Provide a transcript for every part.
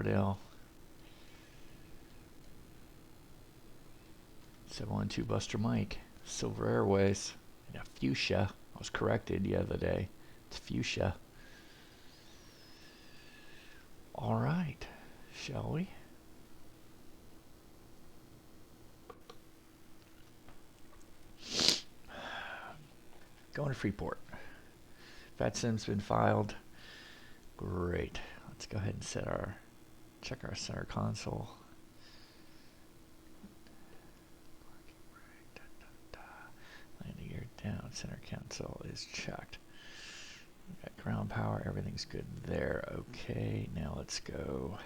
Lauderdale. 712 Buster Mike. Silver Airways. And a fuchsia. I was corrected the other day. It's fuchsia. All right. Shall we? Going to Freeport. Vatsim's been filed. Great. Let's go ahead and check our center console. Landing gear down. Center console is checked. We got ground power. Everything's good there. Okay. Now let's go.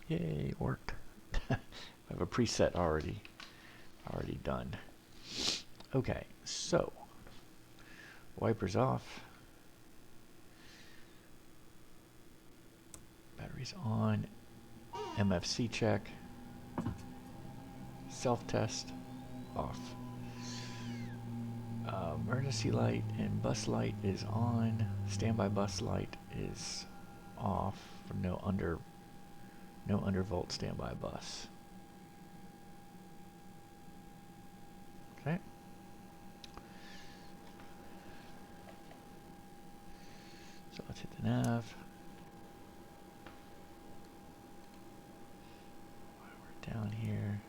Yay, worked. I have a preset already done. Okay, so wipers off. Batteries on. MFC check. Self-test off. Emergency light and bus light is on. Standby bus light is off for no undervolt standby bus. Okay. So let's hit the nav. We're down here.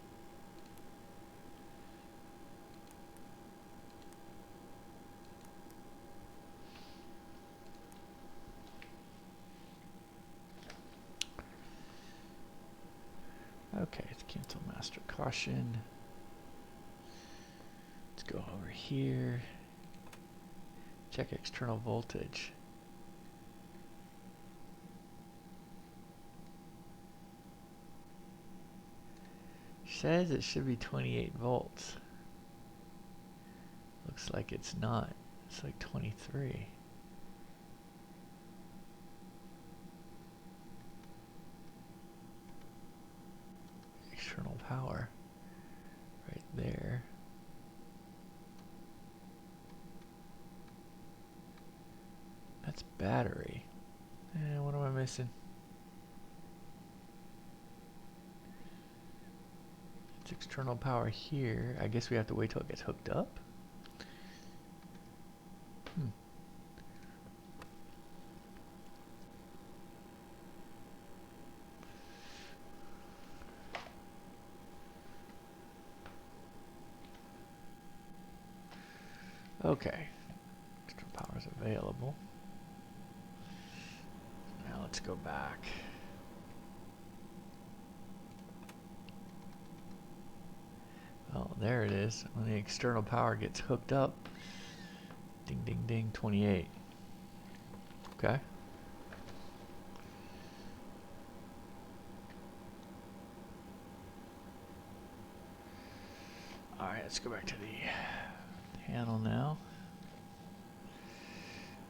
Okay, let's cancel master caution. Let's go over here. Check external voltage. Says it should be 28 volts. Looks like it's not. It's like 23. External power right there. That's battery. What am I missing? It's external power here. I guess we have to wait till it gets hooked up. Okay, extra power is available. Now let's go back. Oh, there it is. When the external power gets hooked up, ding, ding, ding, 28. Okay. All right, let's go back to the panel now.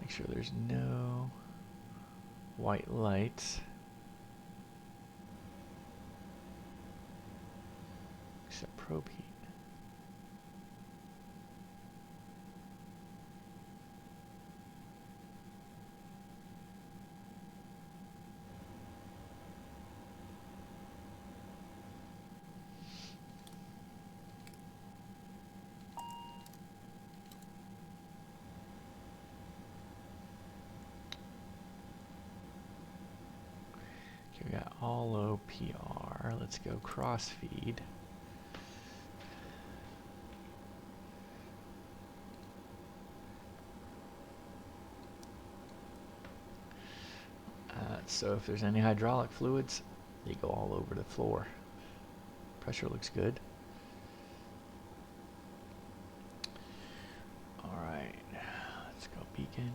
Make sure there's no white lights. Except probe heat. We got all OPR. Let's go cross feed. So if there's any hydraulic fluids, they go all over the floor. Pressure looks good. All right, let's go beacon.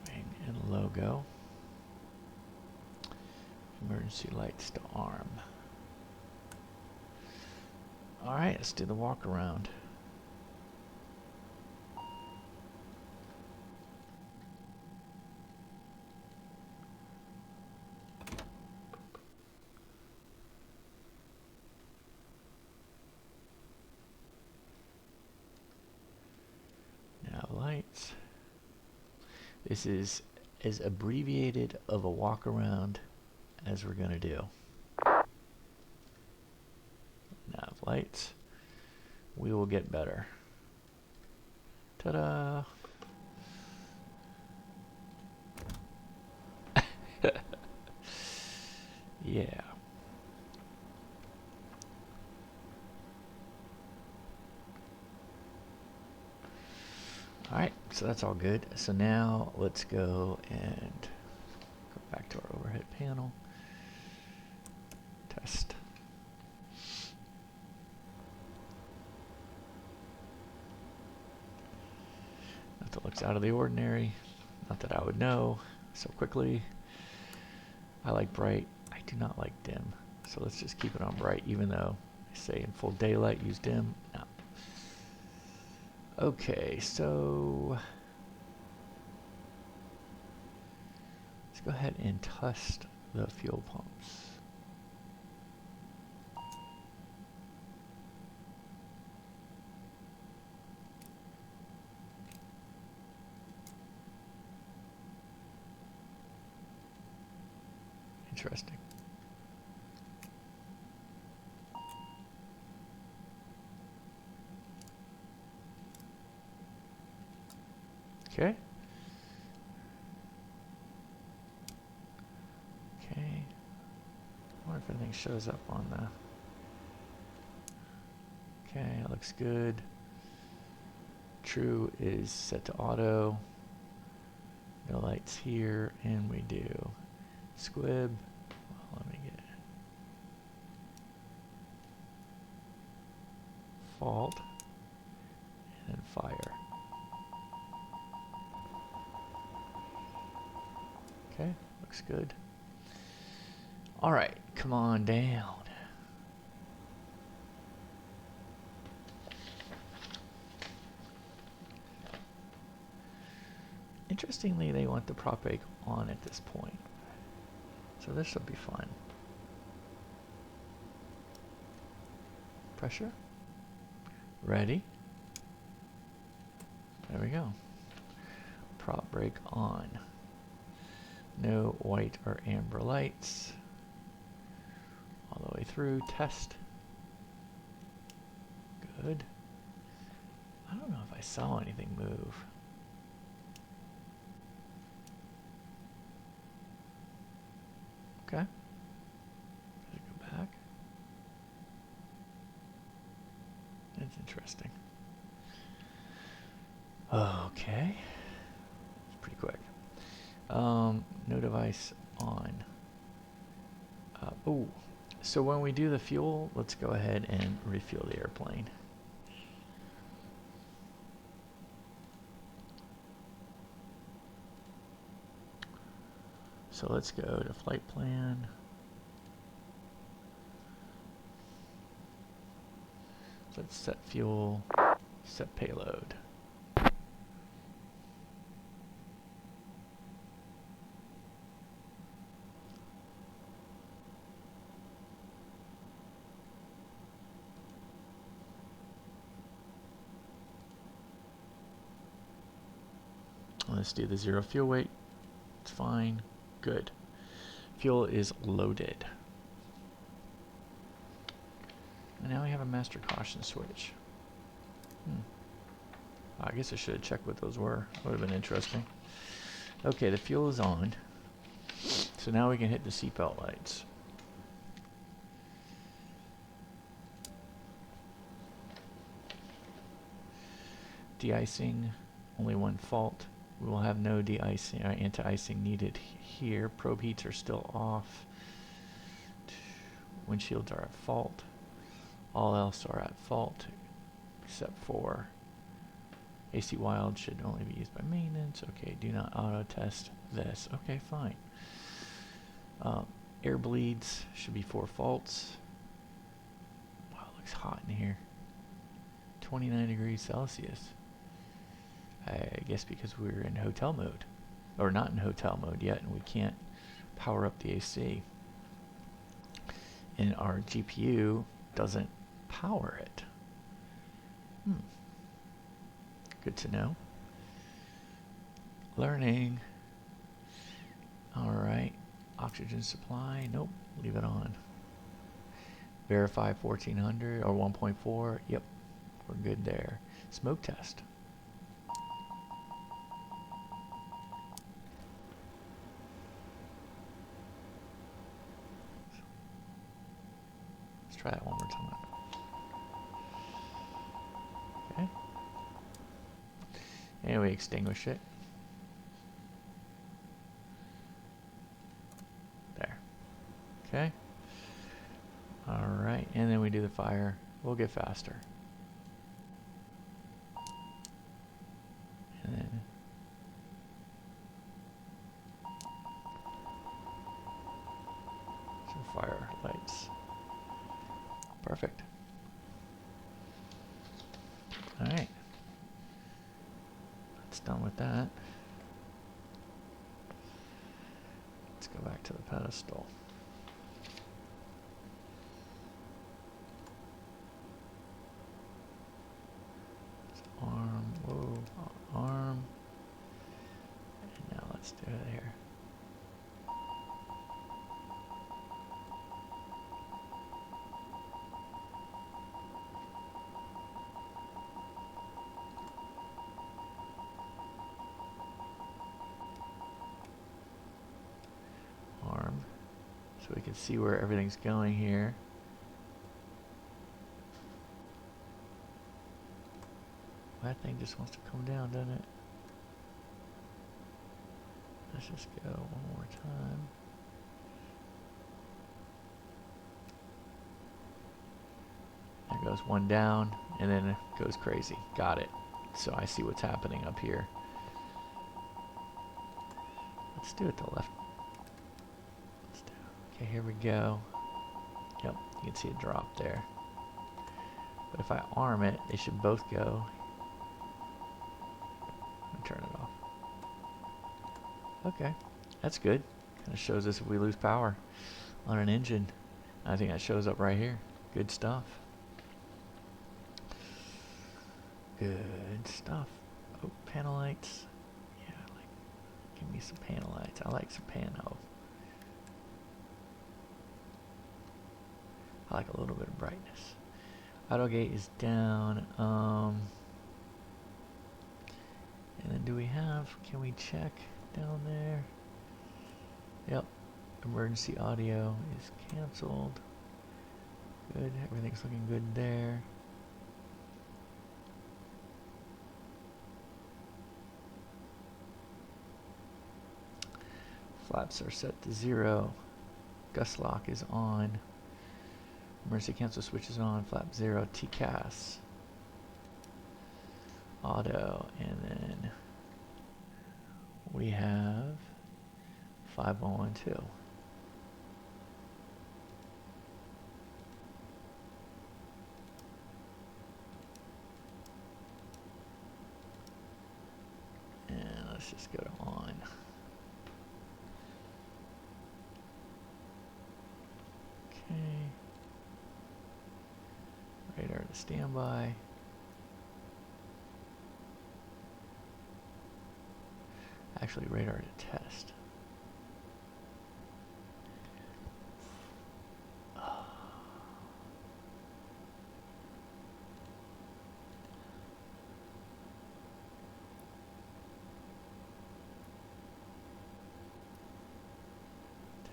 Wing and logo. Emergency lights to arm. All right, let's do the walk around. Now lights. This is as abbreviated of a walk around as we're going to do. Nav lights. We will get better. Ta-da! Yeah. Alright, so that's all good. So now let's go and go back to our overhead panel. Test. Not that looks out of the ordinary. Not that I would know so quickly. I like bright. I do not like dim. So let's just keep it on bright, even though I say in full daylight use dim. No. Okay, so let's go ahead and test the fuel pumps. Interesting. Okay. Okay. I wonder if anything shows up on the... Okay, it looks good. True is set to auto. No lights here, and we do squib. Well, let me get fault and then fire. Okay, looks good. All right, come on down. Interestingly, they want the prop brake on at this point. So this will be fun. Pressure. Ready. There we go. Prop brake on. No white or amber lights. All the way through. Test. Good. I don't know if I saw anything move. Okay. Gotta go back. That's interesting. Okay. It's pretty quick. No device on. Oh, so when we do the fuel, let's go ahead and refuel the airplane. So let's go to flight plan. Let's set fuel, set payload. Let's do the zero fuel weight. It's fine. Good. Fuel is loaded. And now we have a master caution switch. I guess I should have checked what those were. Would have been interesting. Okay, the fuel is on. So now we can hit the seatbelt lights. De-icing, only one fault. We will have no de-icing or anti-icing needed here. Probe heats are still off. Windshields are at fault. All else are at fault, except for AC wild should only be used by maintenance. Okay, do not auto test this. Okay, fine. Air bleeds should be 4 faults. Wow, it looks hot in here. 29 degrees Celsius. I guess because we're in hotel mode, or not in hotel mode yet, and we can't power up the AC. And our GPU doesn't power it. Good to know. Learning. Alright. Oxygen supply. Nope. Leave it on. Verify 1400 or 1.4. Yep. We're good there. Smoke test. Let's try that one more time. Okay. And we extinguish it. There. Okay. Alright, and then we do the fire. We'll get faster. And then some fire lights. Perfect. Alright. That's done with that. Let's go back to the pedestal. Arm, whoa, arm. And now let's do it here. Arm. So we can see where everything's going here. That thing just wants to come down, doesn't it? Let's just go one more time. There goes one down, and then it goes crazy. Got it. So I see what's happening up here. Let's do it to the left. Let's do it. Okay, here we go. Yep, you can see it drop there. But if I arm it, they should both go. Turn it off. Okay, that's good. Kind of shows us if we lose power on an engine. I think that shows up right here. Good stuff. Good stuff. Oh, panel lights. Yeah, give me some panel lights. I like some panel. I like a little bit of brightness. Auto gate is down. And then do we have, can we check down there? Yep, emergency audio is canceled. Good, everything's looking good there. Flaps are set to 0. Gust lock is on. Emergency cancel switch is on. Flap 0, TCAS. Auto, and then we have 5112. And let's just go to on. Okay. Radar to standby. Actually, radar to test.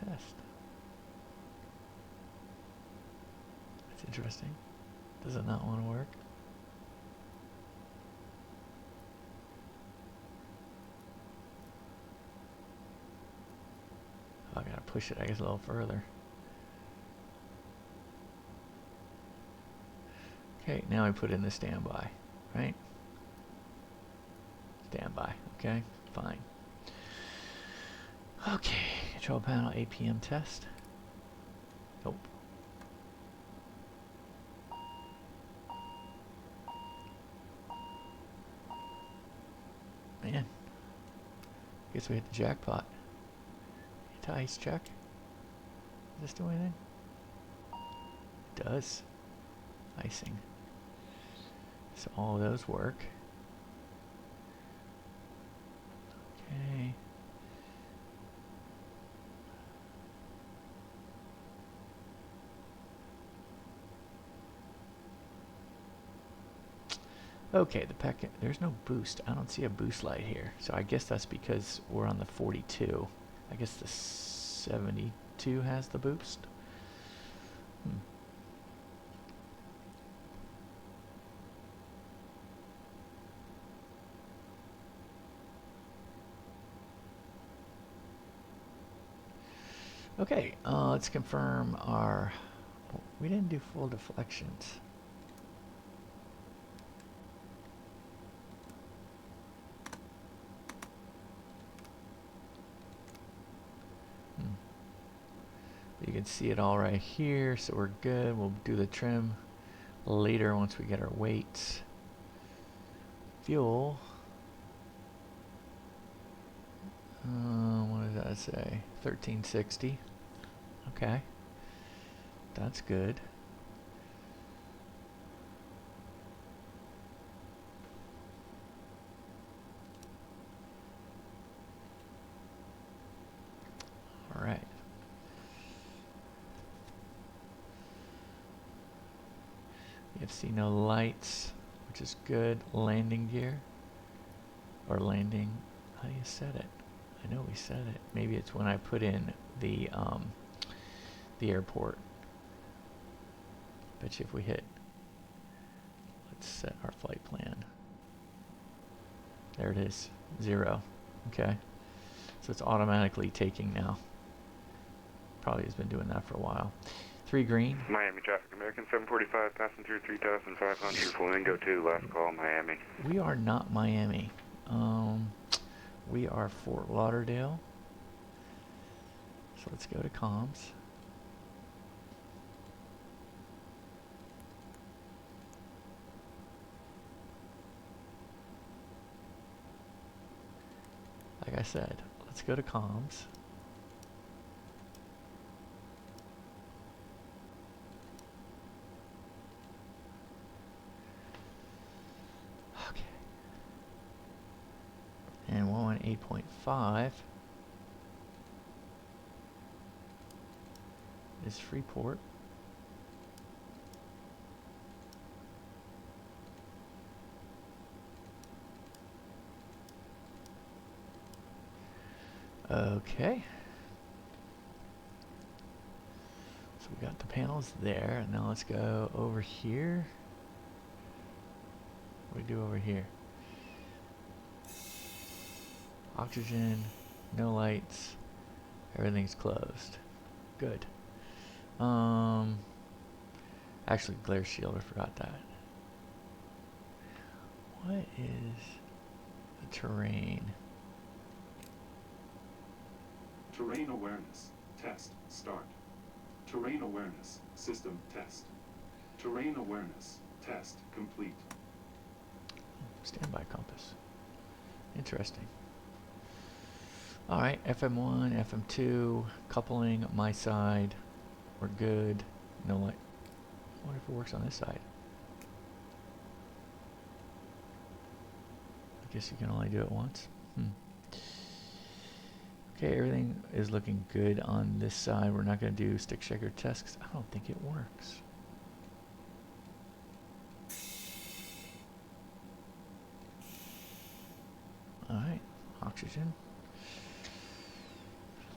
Test. That's interesting. Does it not want to work? I gotta push it, I guess, a little further. Okay, now I put in the standby, right? Standby, okay, fine. Okay, control panel APM test. Nope. Man, guess we hit the jackpot. To ice check. Does this do anything? It does. Icing. So all of those work. Okay. Okay, the packet, there's no boost. I don't see a boost light here. So I guess that's because we're on the 42. I guess the 72 has the boost. Okay, let's confirm our... We didn't do full deflections. You can see it all right here, so we're good. We'll do the trim later once we get our weights. Fuel. What does that say? 1360. Okay. That's good. All right. You have to see no lights, which is good. Landing gear. Or landing. How do you set it? I know we set it. Maybe it's when I put in the airport. Bet you if we hit, let's set our flight plan. There it is, 0. Okay, so it's automatically taking now. Probably has been doing that for a while. 3 green. Miami traffic, American 745, passing through 3,500, Flamingo 2, last call, Miami. We are not Miami. We are Fort Lauderdale. So let's go to comms. Like I said, let's go to comms. Okay. And 118.5 is Freeport. Okay. So we got the panels there, and now let's go over here. What do we do over here? Oxygen, no lights, everything's closed. Good. Actually, glare shield, I forgot that. What is the terrain? Terrain awareness. Test. Start. Terrain awareness. System test. Terrain awareness. Test complete. Standby compass. Interesting. Alright, FM1, FM2, coupling, my side. We're good. No light. I wonder if it works on this side. I guess you can only do it once. Okay, everything is looking good on this side. We're not going to do stick shaker test because I don't think it works. Alright, oxygen.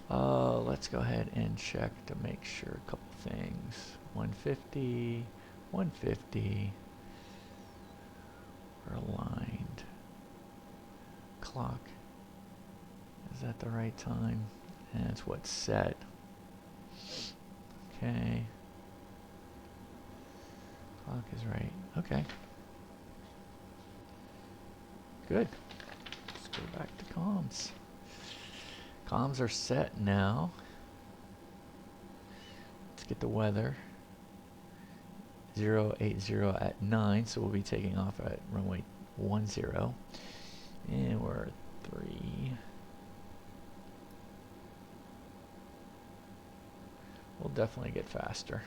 Let's go ahead and check to make sure a couple things. 150, 150. We're aligned. Clock. Is that the right time? And it's what's set. Okay. Clock is right. Okay. Good. Let's go back to comms. Comms are set now. Let's get the weather. 080 at 9, so we'll be taking off at runway 10. And we're 3. We'll definitely get faster.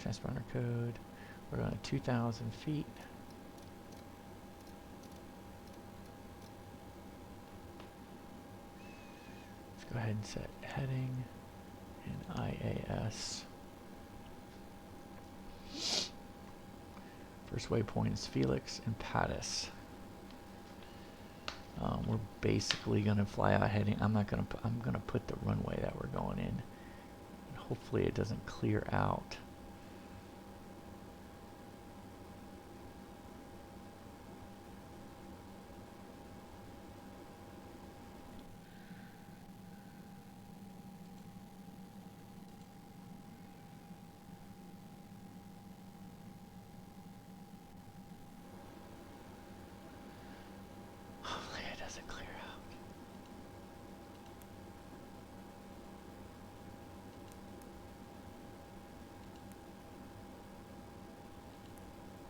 Transponder code. We're on 2,000 feet. ahead and set heading and IAS. First waypoint is Felix and Pattis. We're basically gonna fly out heading. I'm gonna put the runway that we're going in. And hopefully it doesn't clear out. Hopefully it doesn't clear out.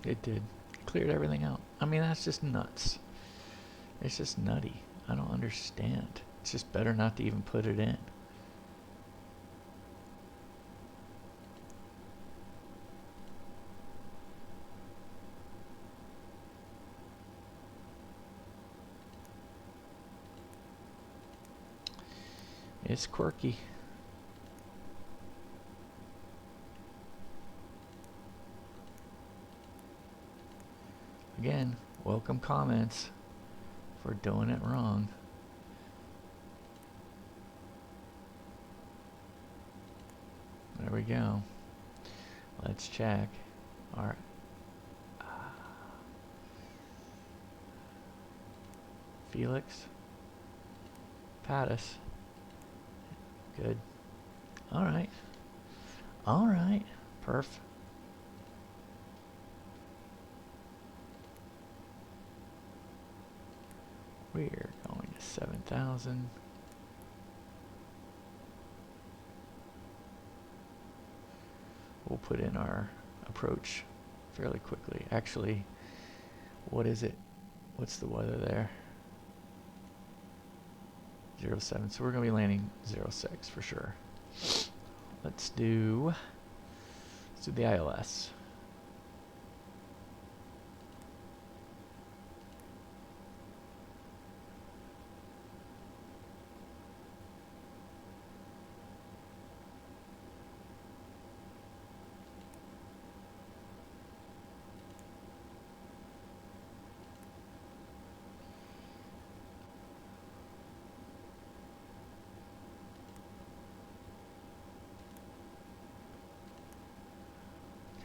It did. Cleared everything out. I mean, that's just nuts. It's just nutty. I don't understand. It's just better not to even put it in. It's quirky. Again, welcome comments for doing it wrong. There we go. Let's check. All right. Felix. Pattis. Good. All right. All right. Perf. We're going to 7,000. We'll put in our approach fairly quickly. Actually, what is it? What's the weather there? 07. So we're going to be landing 06 for sure. Let's do the ILS.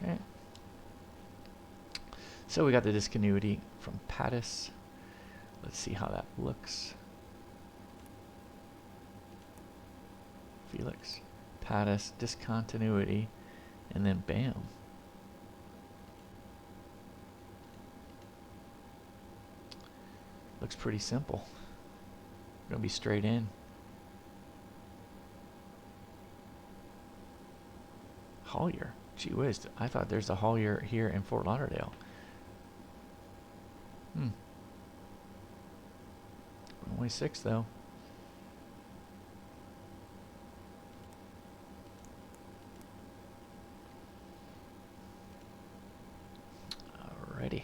Okay. So we got the discontinuity from Pattis. Let's see how that looks. Felix, Pattis, discontinuity, and then bam. Looks pretty simple. Gonna be straight in. Haulier. Gee whiz, I thought there's a haulier here in Fort Lauderdale. Only 6 though. Alrighty.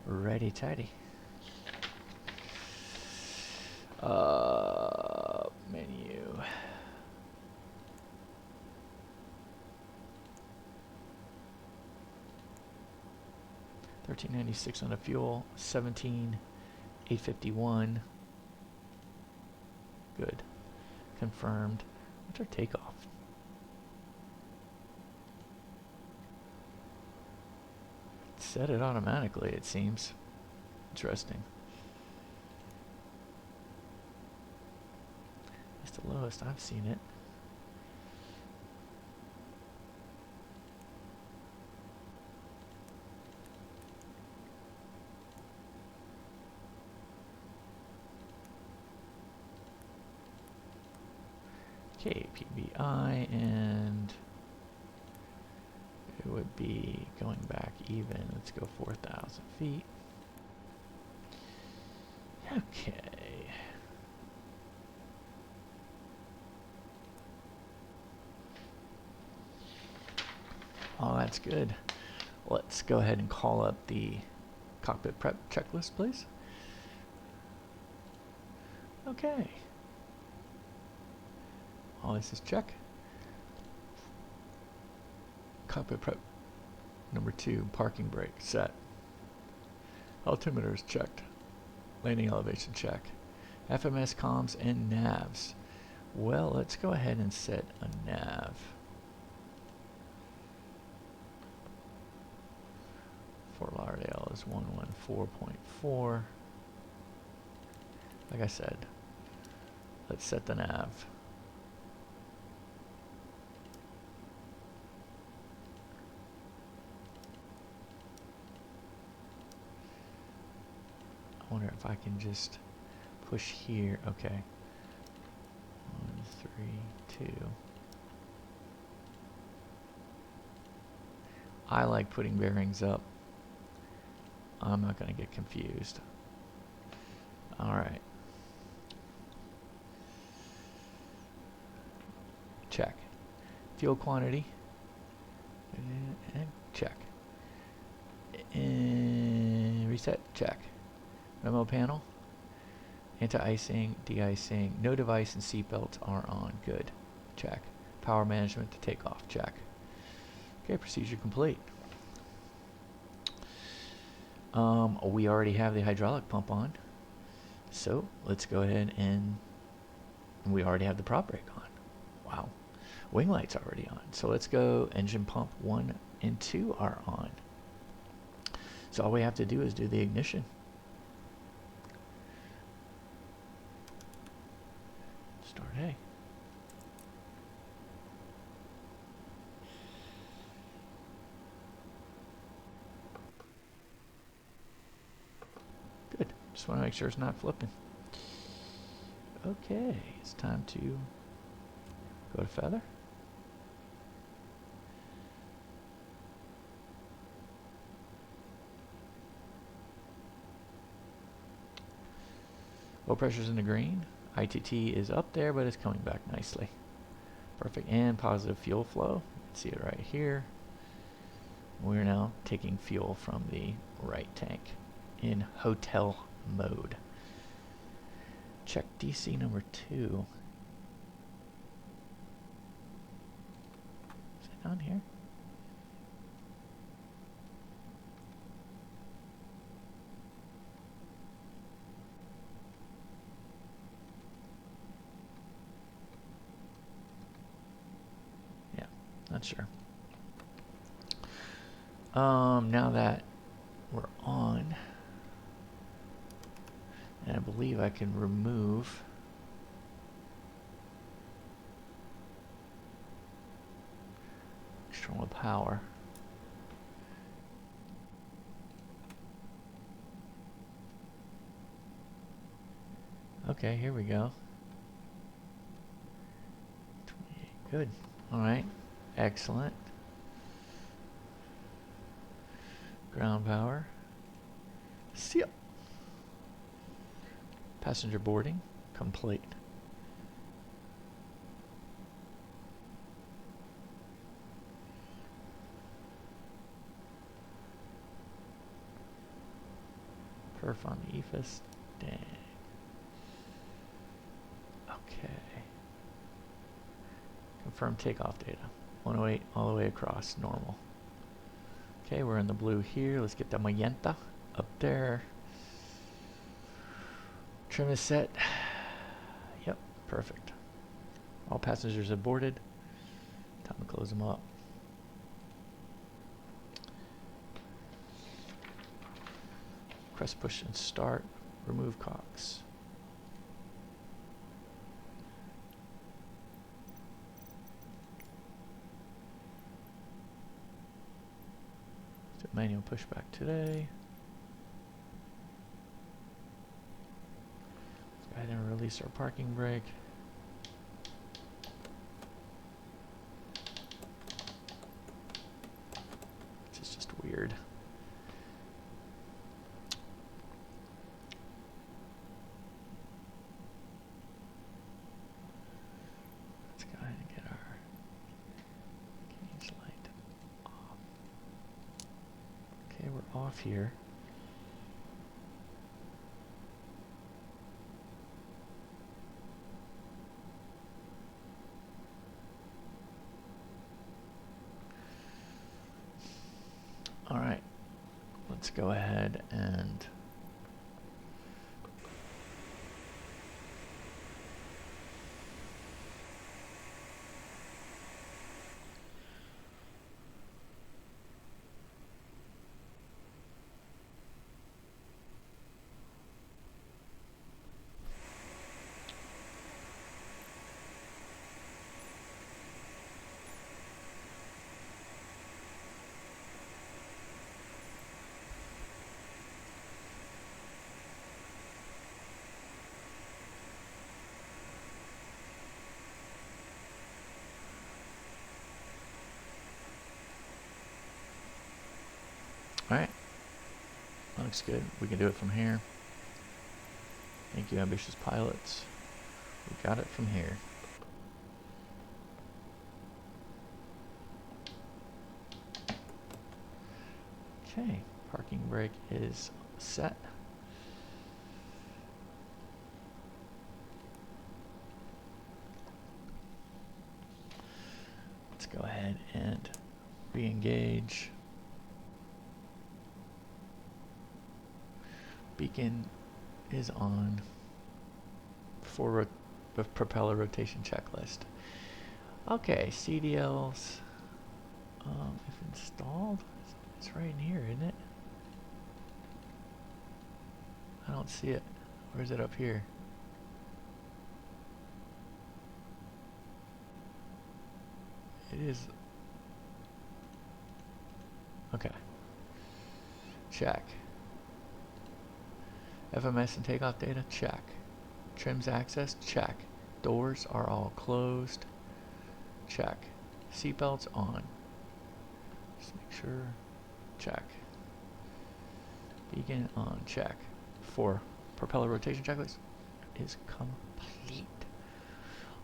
Ready tidy. Menu. $13.96 on the fuel, 17,851. Good. Confirmed. What's our takeoff? Set it automatically, it seems. Interesting. That's the lowest I've seen it. KPBI, and it would be going back even. Let's go 4,000 feet. Okay. Oh, that's good. Let's go ahead and call up the cockpit prep checklist, please. Okay. All this is check. Cockpit prep. Number 2, parking brake set. Altimeter is checked. Landing elevation check. FMS comms and navs. Well, let's go ahead and set a nav. Fort Lauderdale is 114.4. Like I said, let's set the nav. I wonder if I can just push here. Okay. 1, 3, 2. I like putting bearings up. I'm not going to get confused. Alright. Check. Fuel quantity. And check. And reset. Check. Memo panel. Anti-icing, de-icing. No device and seatbelts are on. Good. Check. Power management to take off. Check. Okay, procedure complete. We already have the hydraulic pump on. So let's go ahead and we already have the prop brake on. Wow. Wing lights already on. So let's go. Engine pump 1 and 2 are on. So all we have to do is do the ignition. Start A. Good. Just want to make sure it's not flipping. Okay, it's time to go to feather. Low pressure's in the green. ITT is up there, but it's coming back nicely. Perfect. And positive fuel flow. You can see it right here. We're now taking fuel from the right tank in hotel mode. Check DC number 2. Is it on here? Yeah, not sure. Now that we're on, and I believe I can remove external power. Okay, here we go. 28, good. All right, excellent. Ground power. See ya. Passenger boarding complete. Perf on the EFIS. Dang. Okay. Confirm takeoff data. 108 all the way across, normal. Okay, we're in the blue here. Let's get the magenta up there. Trim is set. Yep, perfect. All passengers have boarded. Time to close them up. Press push and start. Remove cocks. Do manual pushback today. Let's go ahead and release our parking brake. Which is just weird. Let's go ahead and get our gauge light off. Okay, we're off here. let's go ahead and alright, looks good. We can do it from here. Thank you, ambitious pilots. We got it from here. Okay, parking brake is set. Let's go ahead and re-engage. Beacon is on for the propeller rotation checklist. Okay, CDLs, if installed, it's right in here, isn't it? I don't see it. Or is it up here? It is. Okay. Check. FMS and takeoff data? Check. Trims access? Check. Doors are all closed? Check. Seatbelts on. Just make sure. Check. Beacon on. Check. For propeller rotation checklist is complete.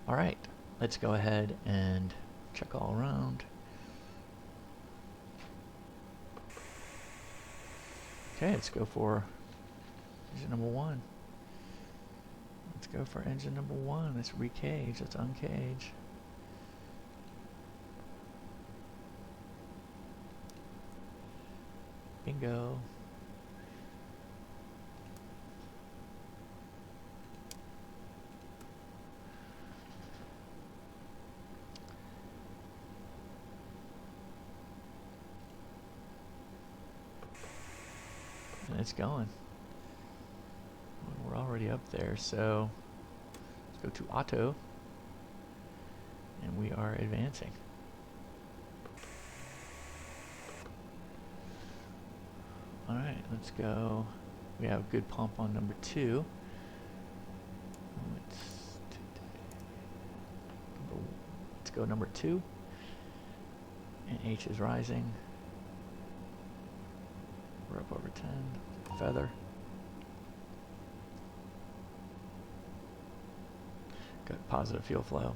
Alright, let's go ahead and check all around. Okay, let's go for engine number 1. Let's go for engine number 1. Let's recage. Let's uncage. Bingo. And it's going. We're already up there, so let's go to auto, and we are advancing. Alright, let's go. We have good pump on number 2. Let's go number 2. And H is rising. We're up over 10. Feather. Got positive fuel flow.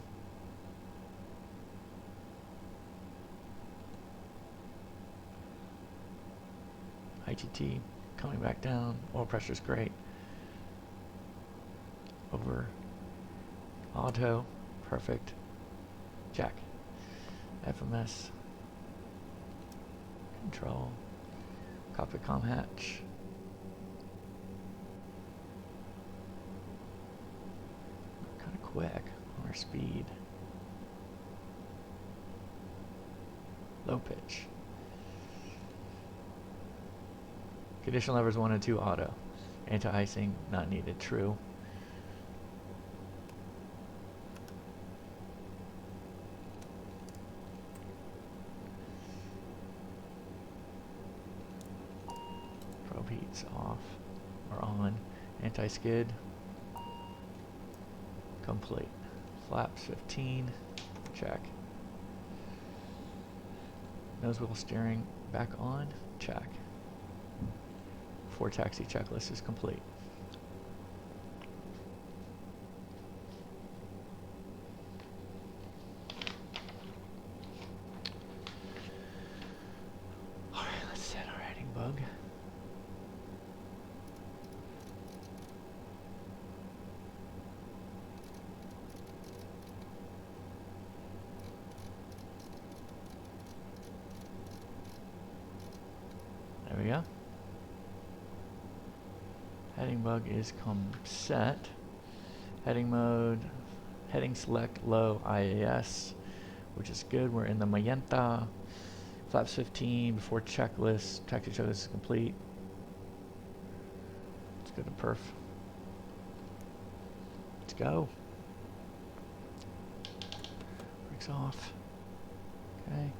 IGT coming back down. Oil pressure's great. Over auto. Perfect. Jack. FMS. Control. Cockpit comm hatch. Kind of quick on our speed. Low pitch. Condition levers 1 and 2 auto. Anti-icing not needed. True. Probe heats off or on. Anti-skid complete. Flaps 15. Check. Nose wheel steering back on. Check. 4 taxi checklist is complete. Alright, let's set our heading bug. There we go. Heading bug is set. Heading mode, heading select low IAS, which is good. We're in the magenta. Flaps 15 before checklist. Taxi checklist is complete. Let's go to perf. Let's go. Brakes off. Okay.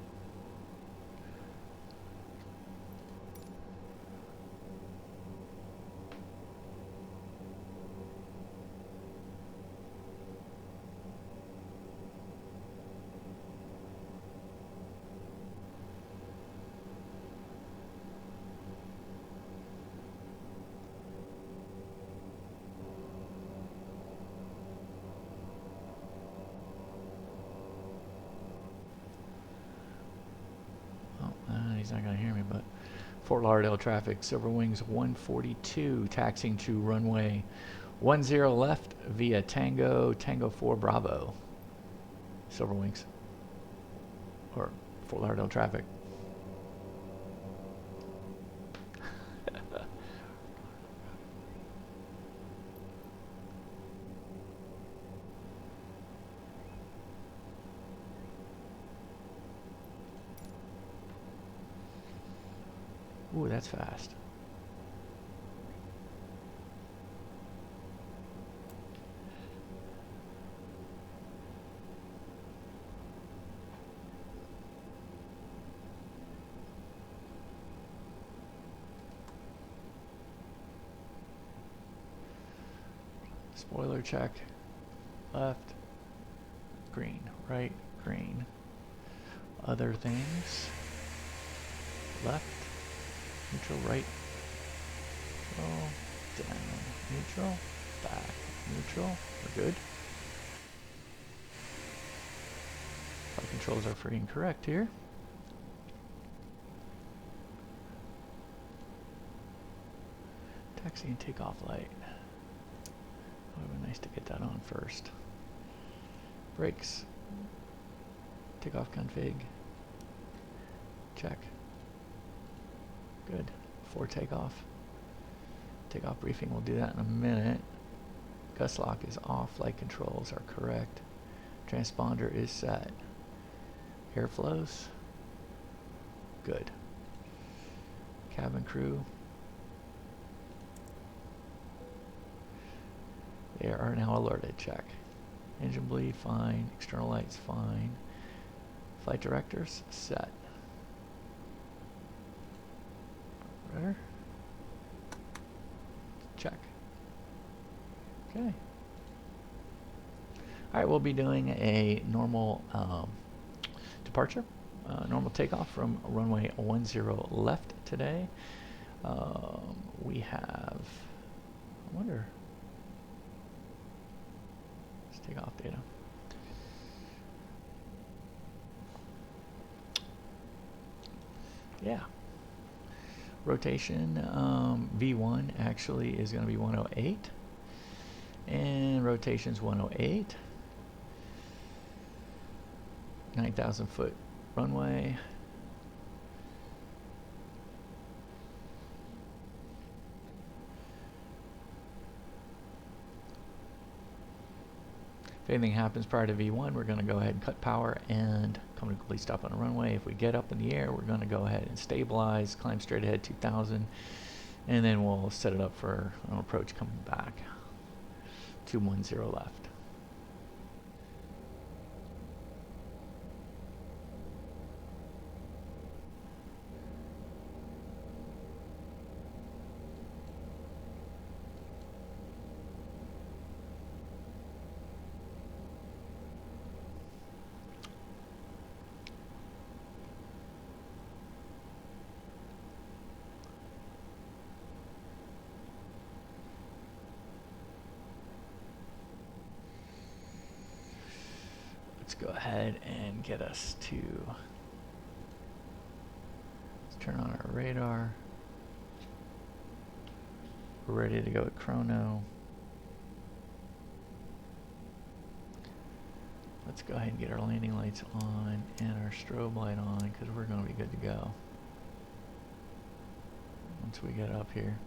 He's not going to hear me, but Fort Lauderdale traffic, Silver Wings 142, taxiing to runway 10 left via Tango 4 Bravo. Silver Wings. Or Fort Lauderdale traffic. Ooh, that's fast. Spoiler check. Left. Green. Right. Green. Other things. Left. Neutral, right, roll, down, neutral, back, neutral, we're good. Our controls are free and correct here. Taxi and takeoff light. Oh, it would be nice to get that on first. Brakes. Takeoff config. Check. Good. Before takeoff. Takeoff briefing, we'll do that in a minute. Gust lock is off. Flight controls are correct. Transponder is set. Airflows. Good. Cabin crew. They are now alerted. Check. Engine bleed, fine. External lights, fine. Flight directors, set. Rudder. Check. Okay. Alright, we'll be doing a normal departure. Normal takeoff from runway 10 left today. We have, I wonder, let's take off data. Yeah. Rotation, V1 actually is going to be 108. And rotation's 108. 9,000 foot runway. If anything happens prior to V1, we're going to go ahead and cut power and come to a complete stop on the runway. If we get up in the air, we're going to go ahead and stabilize, climb straight ahead 2,000, and then we'll set it up for an approach coming back. 210 left. Let's go ahead and get us to, let's turn on our radar. We're ready to go at chrono. Let's go ahead and get our landing lights on and our strobe light on because we're going to be good to go once we get up here.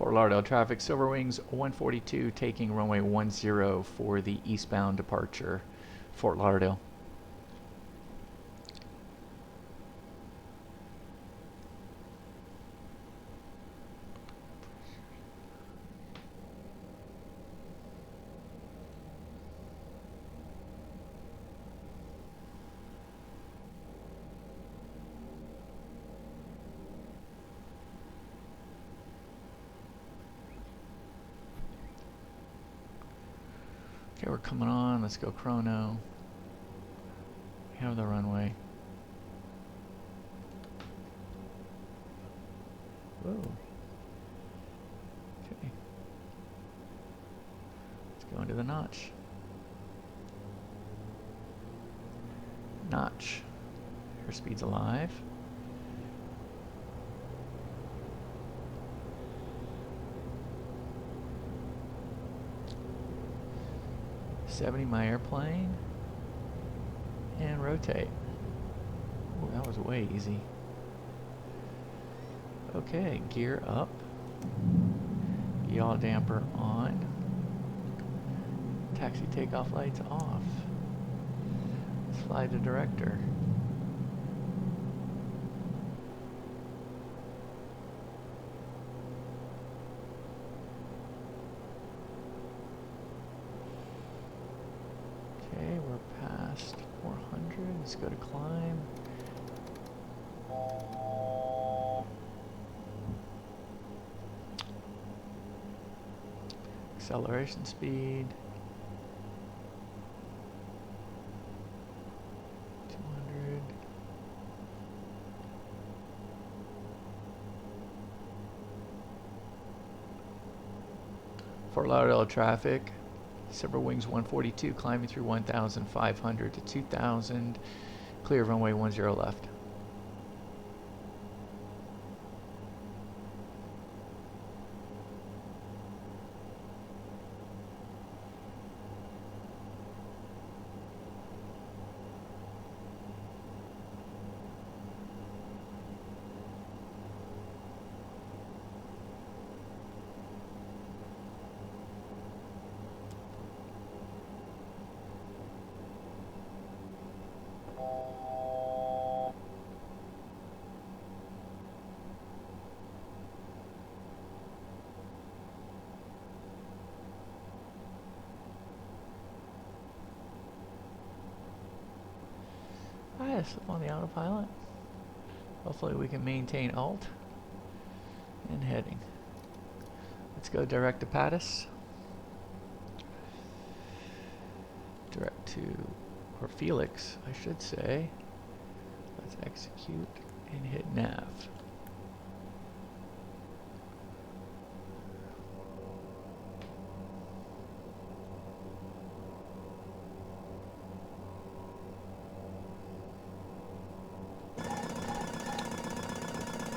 Fort Lauderdale traffic, Silver Wings 142 taking runway 10 for the eastbound departure, Fort Lauderdale. Okay, we're coming on. Let's go chrono. We have the runway. Whoa. Okay. Let's go into the notch. Notch. Airspeed's alive. .70 my airplane, and rotate. Ooh, that was way easy. Okay, gear up. Yaw damper on. Taxi takeoff lights off. Let's fly to director. Okay, we're past 400. Let's go to climb. Acceleration speed. 200. Fort Lauderdale traffic. Silver Wings 142 climbing through 1,500 to 2,000. Clear runway 10 left. Yes, up on the autopilot. Hopefully we can maintain alt and heading. Let's go direct to Pattis. Direct to, or Felix, I should say. Let's execute and hit nav.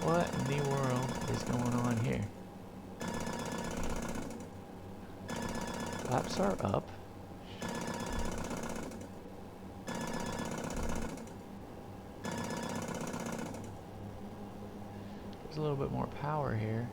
What in the world is going on here? Flaps are up. There's a little bit more power here.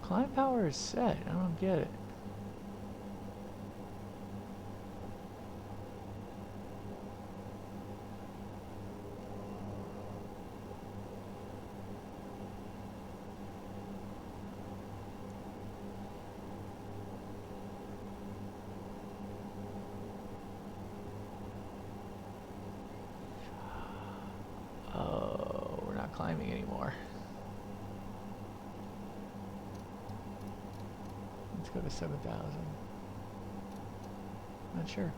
Climb power is set. I don't get it. Oh, we're not climbing anymore. Let's go to 7,000. Not sure.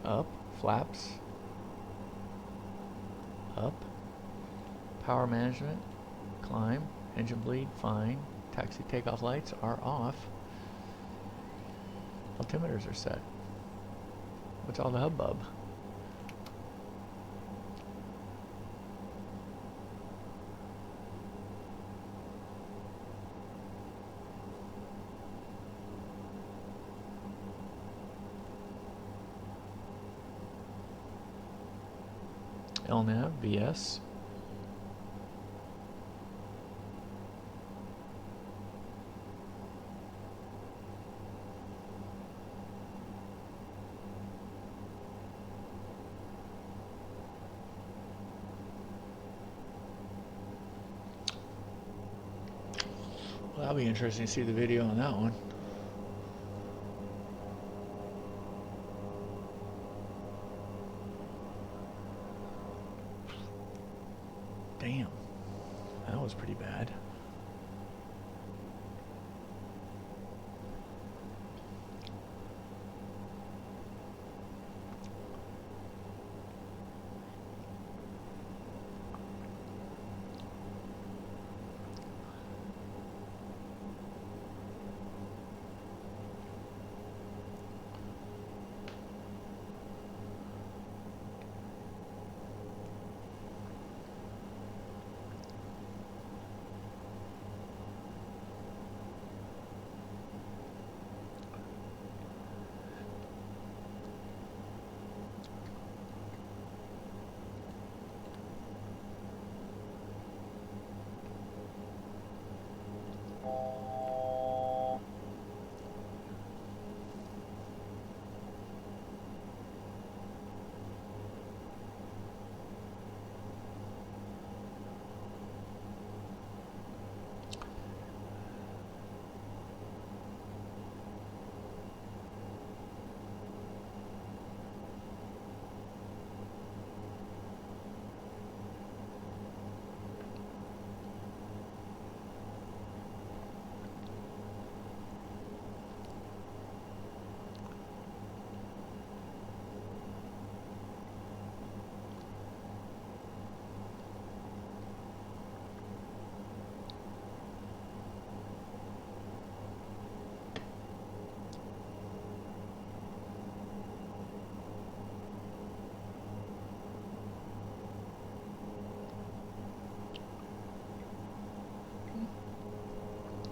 up, flaps, up, power management, climb, engine bleed, fine, taxi takeoff lights are off, altimeters are set. What's all the hubbub? LNAV, VS. Well, that'll be interesting to see the video on that one. Damn, that was pretty bad.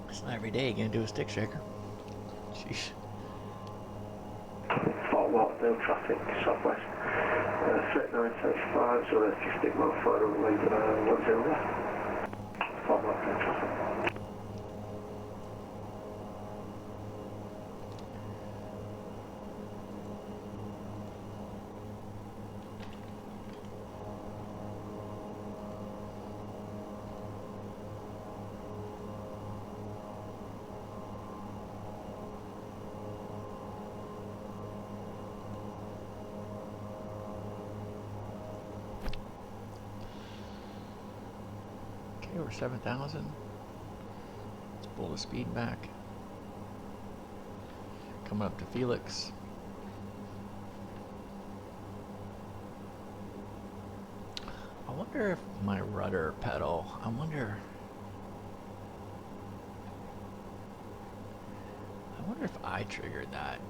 It's not every day you're gonna do a stick shaker. Sheesh. Fort Lauderdale traffic, southwest. 3975, so let's just stick more further and leave 10 left. Fort Lauderdale traffic. Okay, we're 7,000. Let's pull the speed back. Coming up to Felix. I wonder if my rudder pedal, I wonder if I triggered that.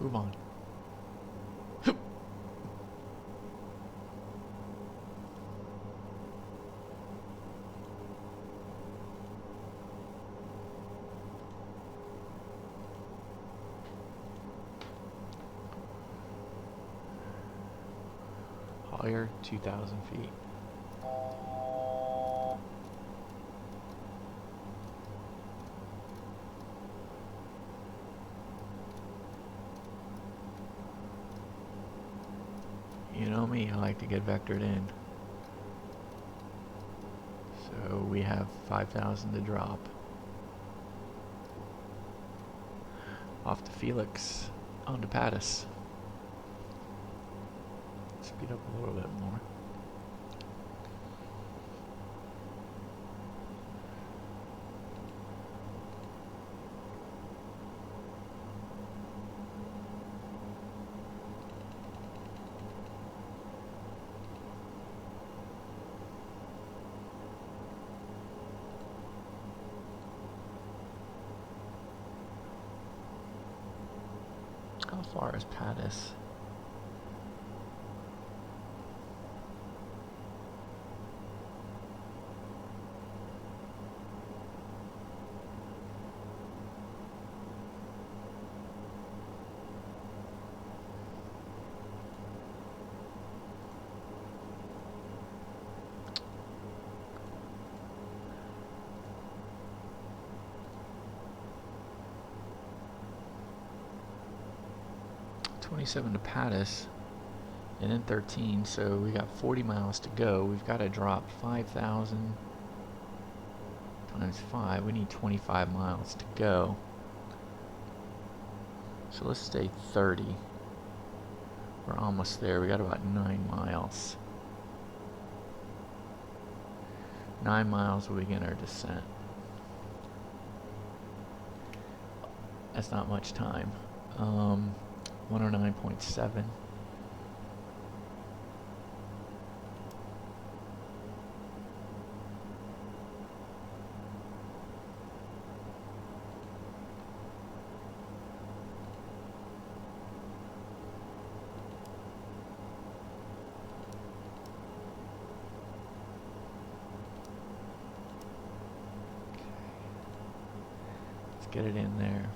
Move on. Higher, 2,000 feet. like to get vectored in. So we have 5,000 to drop. Off to Felix, onto Pattis. Speed up a little bit more. How far is Pattis? $27 to Pattis, and then 13, so we got 40 miles to go. We've got to drop 5,000 times 5. We need 25 miles to go. So let's stay 30. We're almost there. We got about 9 miles. 9 miles will begin our descent. That's not much time. 109.7. Let's get it in there.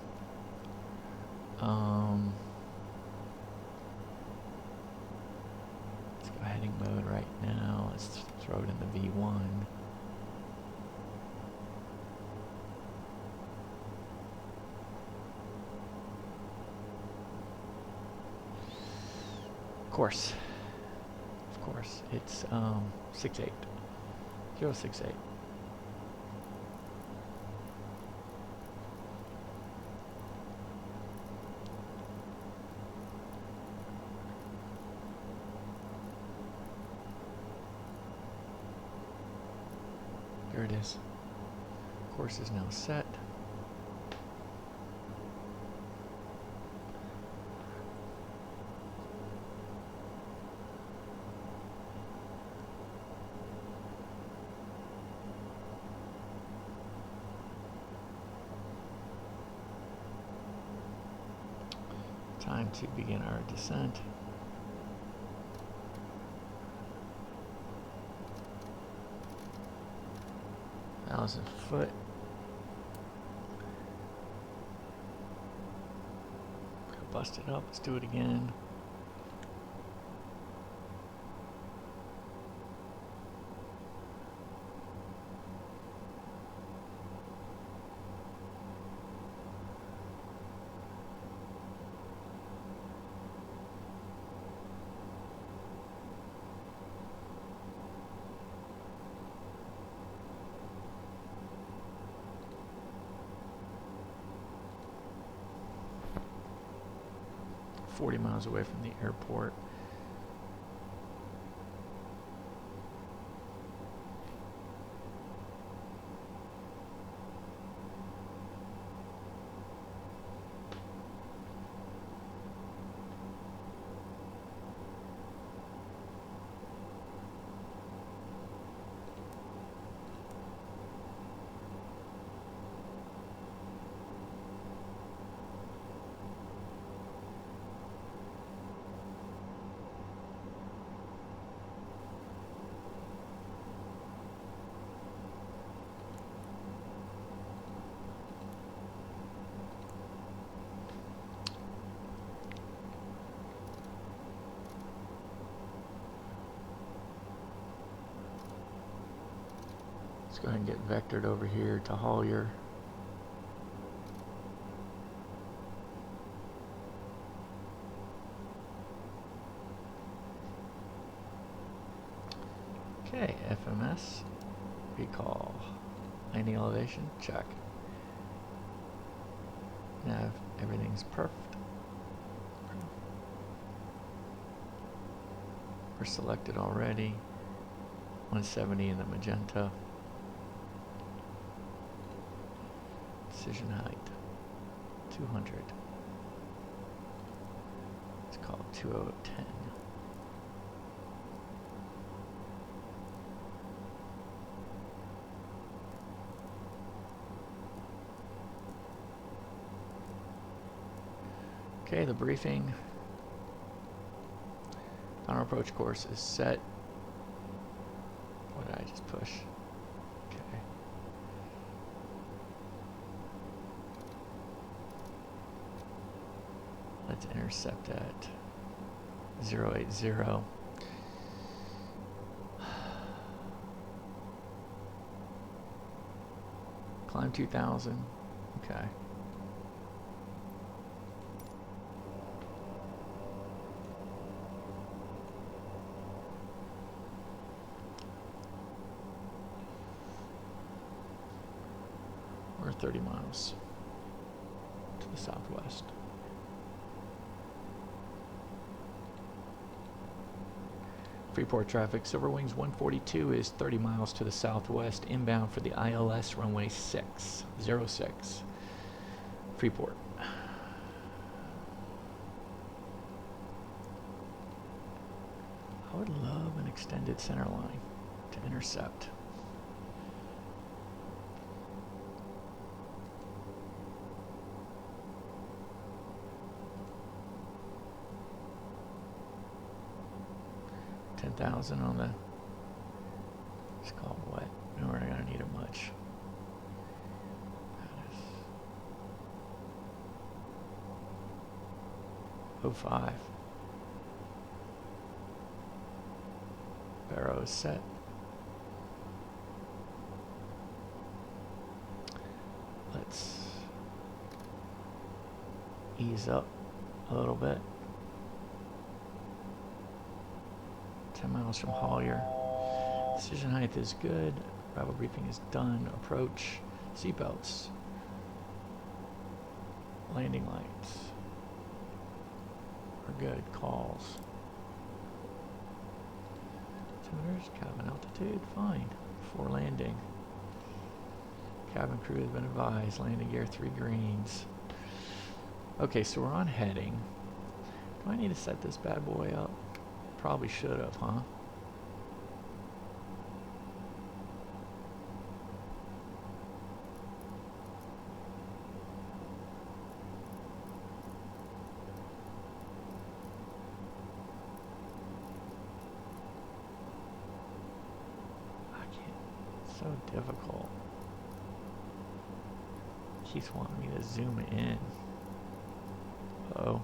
Let's go heading mode right now. Let's throw it in the V1. Of course, it's 68. 068. There it is. Course is now set. Time to begin our descent. Foot. Bust it up. Let's do it again. $40 miles away from the airport. Let's go ahead and get vectored over here to Hollier. call. Landing elevation, check. Nav, everything's perfect. We're selected already. 170 in the magenta. Decision height, 200. It's called 2010. Okay, the briefing. Final approach course is set. What did I just push? Okay. Let's intercept at 080. Climb 2000. Okay. We're 30 miles to the southwest. Freeport traffic, Silver Wings 142 is 30 miles to the southwest, inbound for the ILS runway 606. Freeport. I would love an extended center line to intercept. $10,000 on the, it's called wet. No, we're not gonna need it much. That is 05. Barrow is set. Let's ease up a little bit. 10 miles from Hollier. Decision height is good. Arrival briefing is done. Approach. Seatbelts. Landing lights. We're good. Calls. Altimeters. Cabin altitude. Fine. Before landing. Cabin crew has been advised. Landing gear 3 greens. Okay, so we're on heading. Do I need to set this bad boy up? Probably should have, huh? I can't. It's so difficult. Keeps wanting me to zoom in. Uh-oh.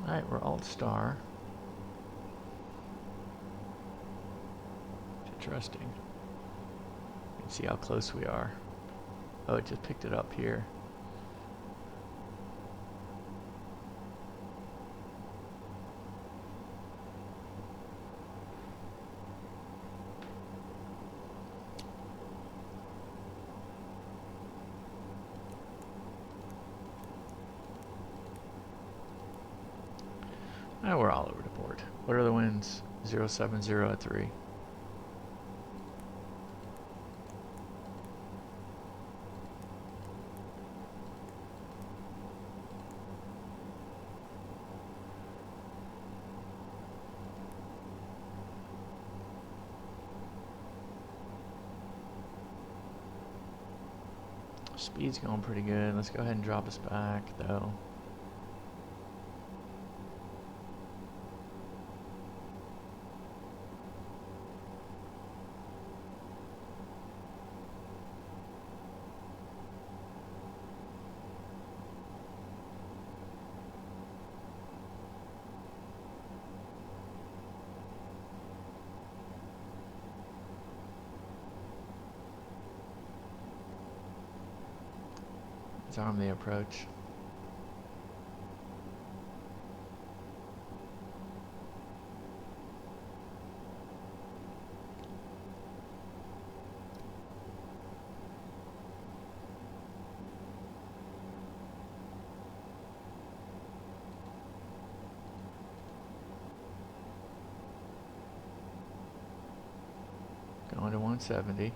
Alright, we're Alt Star. Interesting. You can see how close we are. Oh, it just picked it up here. Oh, we're all over the board. What are the winds? 070 at 3. Speed's going pretty good. Let's go ahead and drop us back, though. Let's arm the approach. Going to 170.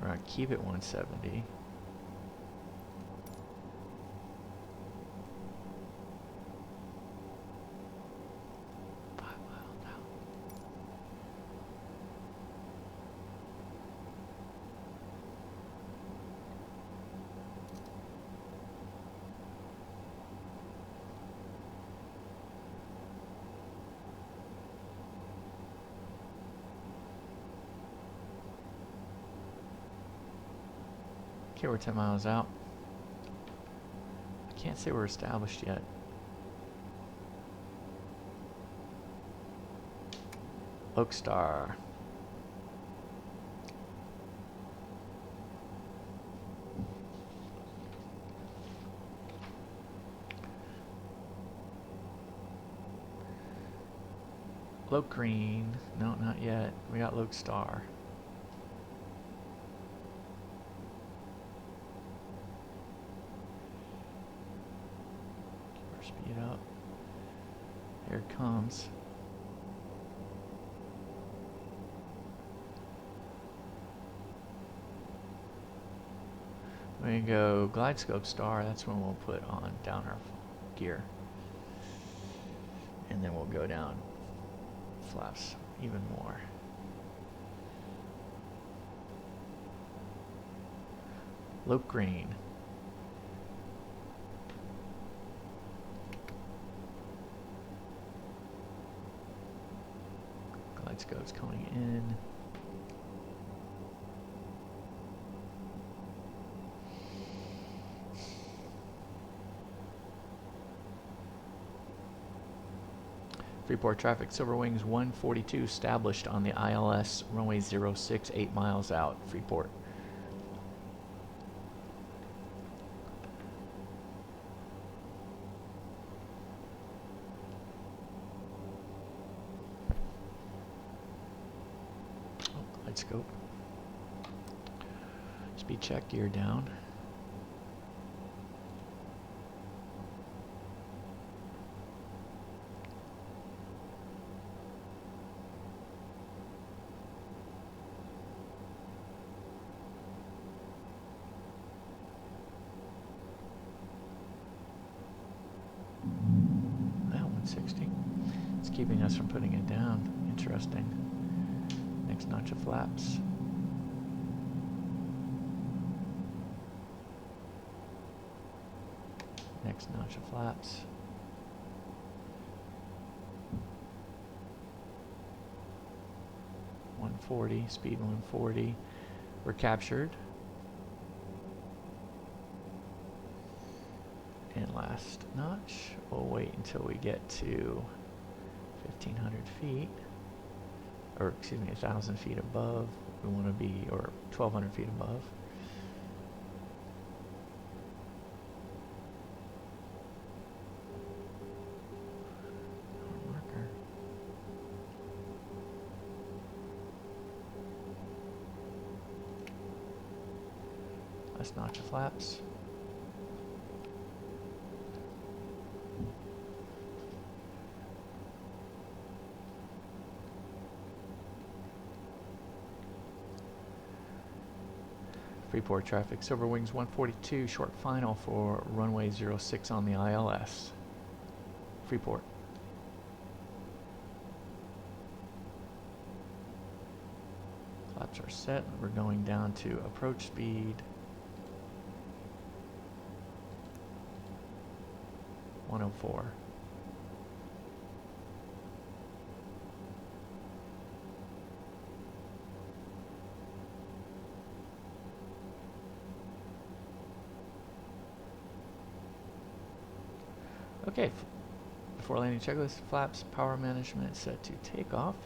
We're gonna keep it 170. Okay, we're 10 miles out. I can't say we're established yet. Oakstar. Loke Green. No, not yet. We got Oakstar. Speed up. Here it comes. We go glide scope star. That's when we'll put on down our gear, and then we'll go down flaps even more. Loke Green. Scope's coming in. Freeport traffic, Silver Wings 142 established on the ILS runway 06, 8 miles out, Freeport. Scope. Speed check, gear down. That 160. It's keeping us from putting it down. Interesting. Next notch of flaps. Next notch of flaps. .140, speed 140. We're captured. And last notch, we'll wait until we get to 1,500 feet. Or excuse me, 1,000 feet above. We want to be, or 1,200 feet above. Marker. Last notch of flaps. Freeport traffic, Silver Wings 142, short final for runway 06 on the ILS. Freeport. Flaps are set. We're going down to approach speed 104. Okay, before landing checklist, flaps, power management set to takeoff.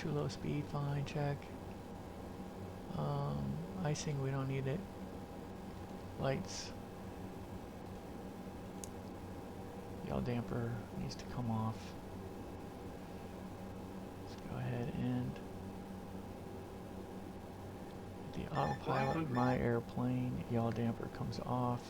Too low speed, fine, check. Icing, we don't need it. Lights. Yaw damper needs to come off. Let's go ahead and the autopilot, my airplane, yaw damper comes off.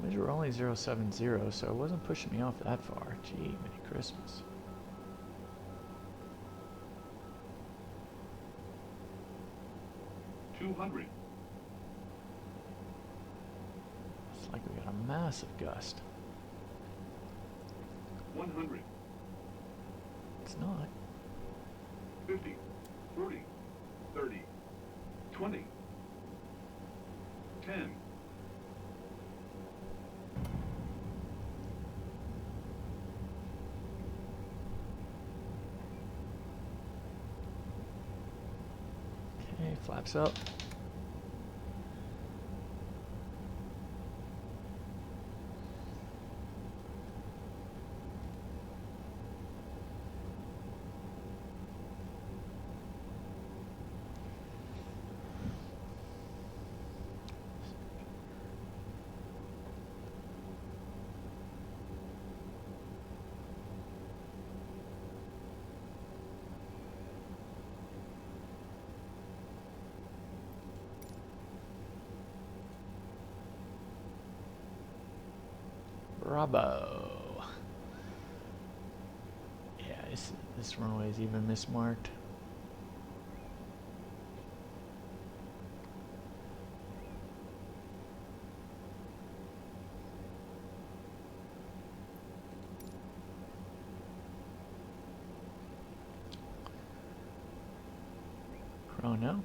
These were only 070, so it wasn't pushing me off that far. Gee, Merry Christmas. $200. It's like we got a massive gust. 100. It's not. 50. 40. 30. 20. 10. Okay, flaps up. Bravo. Yeah, this runway is even mismarked. Chrono.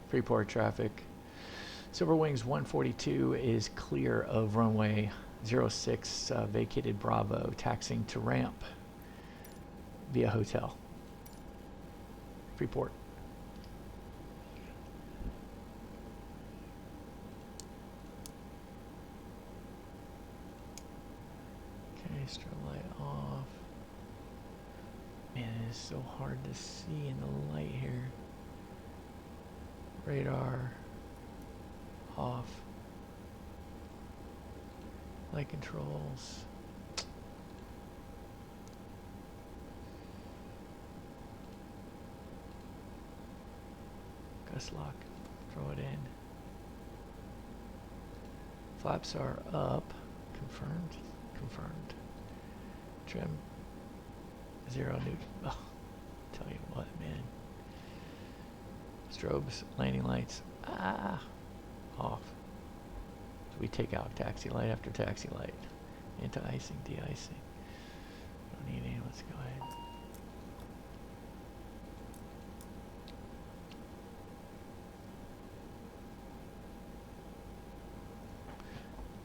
Freeport traffic. Silver Wings 142 is clear of runway 06, vacated Bravo, taxiing to ramp via hotel. Freeport. Okay, strobe light off. Man, it is so hard to see in the light here. Radar off. Light controls. Gust lock. Throw it in. Flaps are up. Confirmed. Confirmed. Trim. 0 Newton. Oh, tell you what, man. Strobes, landing lights, off. So we take out taxi light after taxi light. Anti-icing, de-icing. Don't need any, let's go ahead.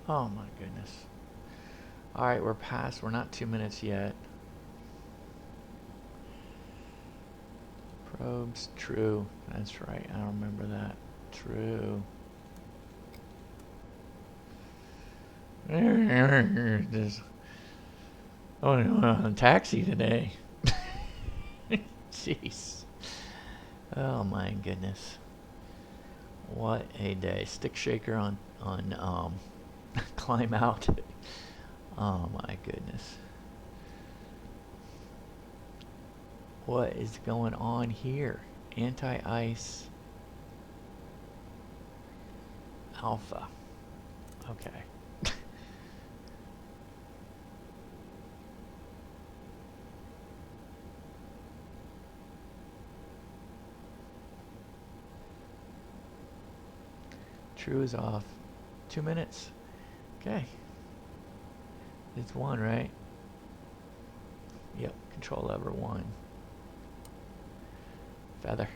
Oh my goodness. Alright, we're past, we're not 2 minutes yet. Probes, true. That's right. I remember that. True. Just, oh, on a taxi today. Jeez. Oh my goodness. What a day. Stick shaker on climb out. Oh my goodness. What is going on here? Anti-ice alpha. Okay. True is off. 2 minutes. Okay. It's 1, right? Yep. Control lever 1. Feather.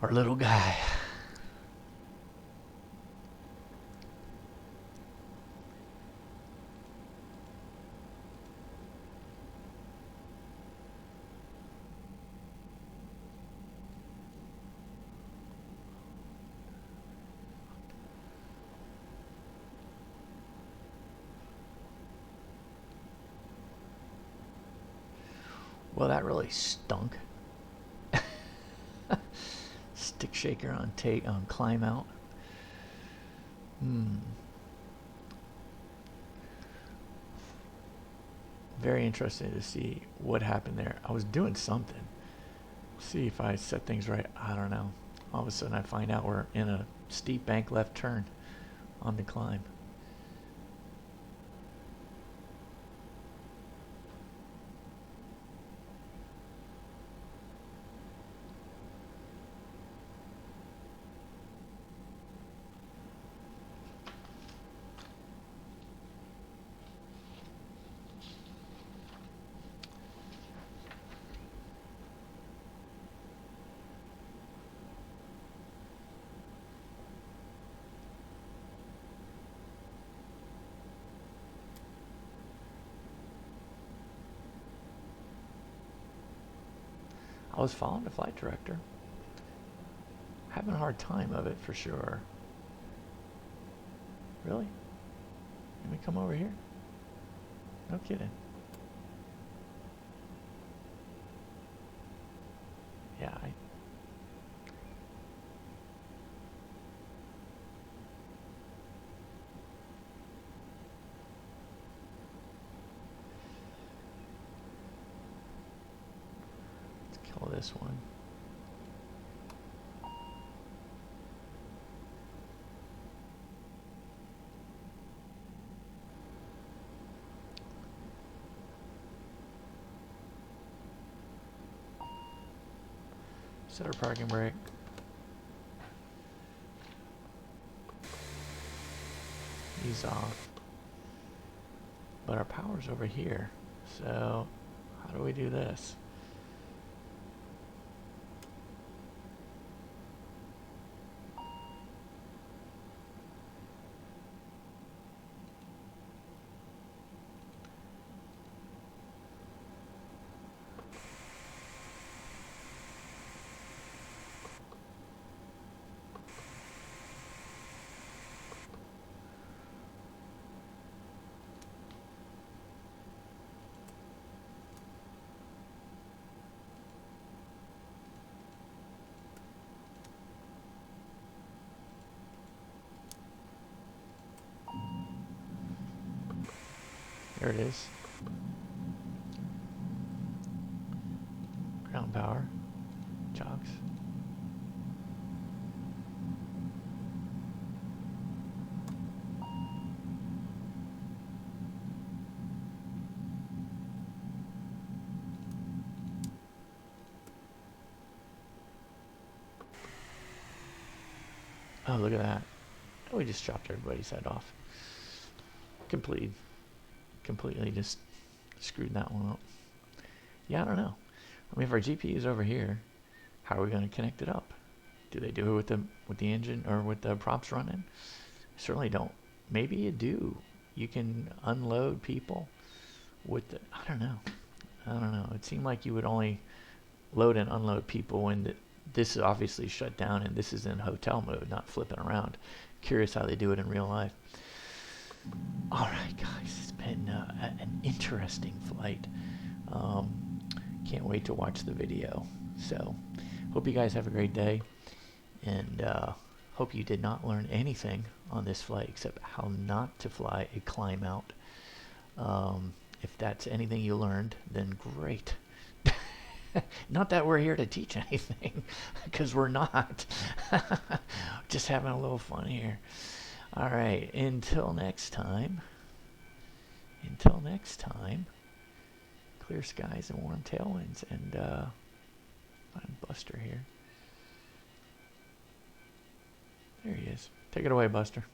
Our little guy. Well, that really stunk. Stick shaker on climb out. Very interesting to see what happened there. I was doing something. See if I set things right. I don't know. All of a sudden I find out we're in a steep bank left turn on the climb. I was following the flight director. Having a hard time of it for sure. Really? Let me come over here. No kidding. Yeah, kill this one. Set our parking brake. Ease off. But our power's over here. So how do we do this? There it is. Ground power. Jogs. Oh, look at that. Oh, we just chopped everybody's head off. Completely just screwed that one up. Yeah, I don't know. I mean, if our GPU is over here, how are we going to connect it up? Do they do it with the engine or with the props running? Certainly don't. Maybe you do. You can unload people with the, I don't know. It seemed like you would only load and unload people when this is obviously shut down and this is in hotel mode, not flipping around. Curious how they do it in real life. All right, guys, it's been an interesting flight. Can't wait to watch the video. So, hope you guys have a great day, and hope you did not learn anything on this flight except how not to fly a climb out. If that's anything you learned, then great. Not that we're here to teach anything, because we're not. Just having a little fun here. All right, until next time, clear skies and warm tailwinds, and find Buster here. There he is. Take it away, Buster.